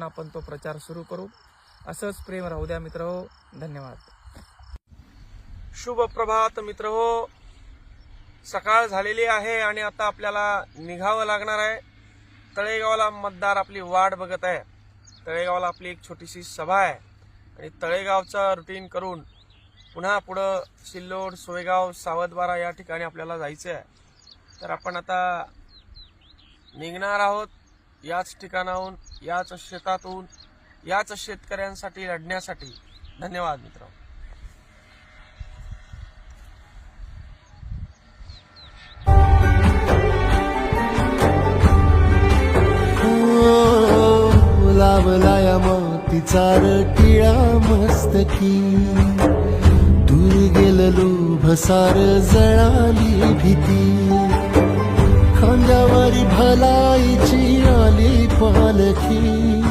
आपण तो प्रचार सुरू करू. असंच प्रेम राहू द्या मित्रहो. धन्यवाद. शुभ प्रभात मित्रहो. सकाळ झालेली आहे आणि आता आपल्याला निघावं लागणार आहे. तळेगावला मतदार आपली वाट बघत आहे. तळेगावला आपली एक छोटीशी सभा आहे आणि तळेगावचा रुटीन करून पुन्हा पुढं सिल्लोड, सोयगाव, सावधबारा या ठिकाणी आपल्याला जायचं आहे. तर आपण आता निघणार आहोत याच ठिकाणाहून, याच शेतातून, याच शेतकऱ्यांसाठी लढण्यासाठी. धन्यवाद मित्र. लावलाया मोतीचा टिळा मस्तकी, दूर गेलो भसार जळाली भीती, खांद्यावरी भलाईची आली पालखी.